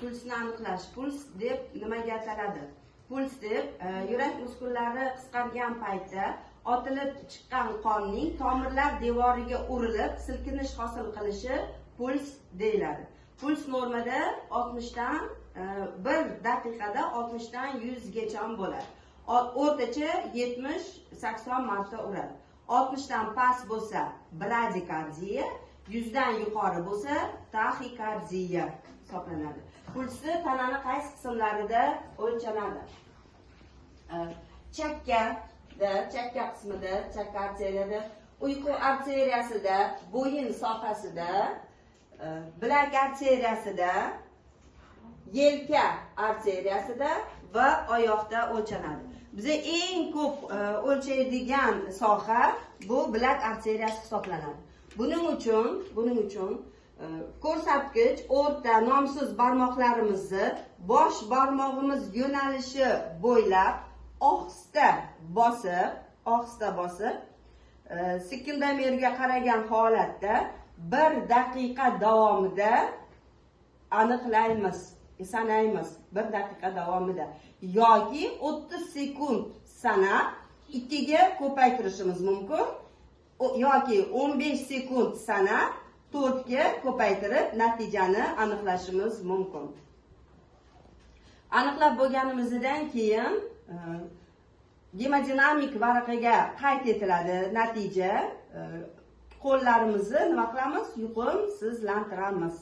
pulsni aniqlash. Puls deb nimaga ataladi? Puls deb yurak muskullari qisqargan paytda otilib chiqqan qonning tomirlar devoriga urilib silkinish hosil qilishi puls deyiladi. Puls normada 60 dan 1 daqiqada 60 dan 100 gacha bo'ladi. O'rtacha 70-80 marta uradi. 60 dan past bo'lsa bradikardiya, 100 dan yuqori bo'lsa taxikardiya hisoblanadi. Pulsni tananing qaysi qismlarida o'lchanadi? Chakka qismida, chakka arteriyada, uyqu arteriyasida, bo'yin sohasida, bilak arteriyasida, yelka arteriyasida va oyoqda o'lchanadi. Bize eng ko'p o'lchaydigan soha bu bilak arteriyasi hisoblanadi. Buning uchun ko'rsatkich o'rta nomsiz barmoqlarimizni bosh barmog'imiz yo'nalishi bo'ylab ohista bosib, sekundomerga qaragan holatda 1 daqiqa davomida aniqlaymiz, sanaymiz 1 daqiqa davomida yoki 30 sekund sanab 2 ga ko'paytirishimiz mumkin yoki 15 sekund sanab 4 ga ko'paytirib natijani aniqlashimiz mumkin. Aniqlab bo'lganimizdan keyin gemodinamik varaqaga qayd etiladi natija. Qo'llarimizni nima qilamiz? Yuqumsizlantiramiz.